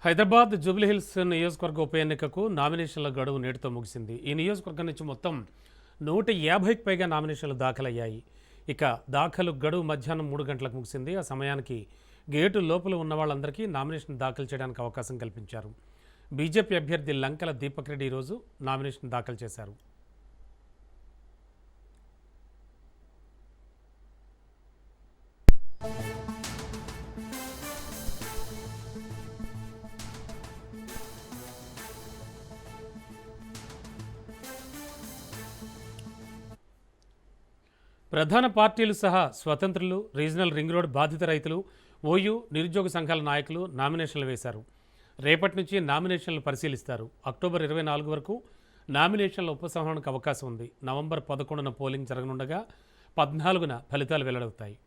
హైదరాబాద్ జూబ్లీహిల్స్ నియోజకవర్గ ఉప ఎన్నికకు నామినేషన్ల గడువు నేటితో ముగిసింది. ఈ నియోజకవర్గం నుంచి మొత్తం 150కి పైగా నామినేషన్లు దాఖలయ్యాయి. ఇక దాఖలు గడువు మధ్యాహ్నం 3 గంటలకు ముగిసింది. ఆ సమయానికి గేటు లోపల ఉన్న వాళ్ళందరికీ నామినేషన్ దాఖలు చేయడానికి అవకాశం కల్పించారు. బీజేపీ అభ్యర్థి లంకల దీపక్ రెడ్డి ఈరోజు నామినేషన్ దాఖలు చేశారు. ప్రధాన పార్టీలు సహా స్వతంత్రులు, రీజనల్ రింగ్ రోడ్ బాధిత రైతులు, ఓయూ, నిరుద్యోగ సంఘాల నాయకులు నామినేషన్లు వేశారు. రేపటి నుంచి నామినేషన్లు పరిశీలిస్తారు. అక్టోబర్ 24 వరకు నామినేషన్ల ఉపసంహరణకు అవకాశం ఉంది. నవంబర్ 11న పోలింగ్ జరగనుండగా 14న ఫలితాలు వెల్లడవుతాయి.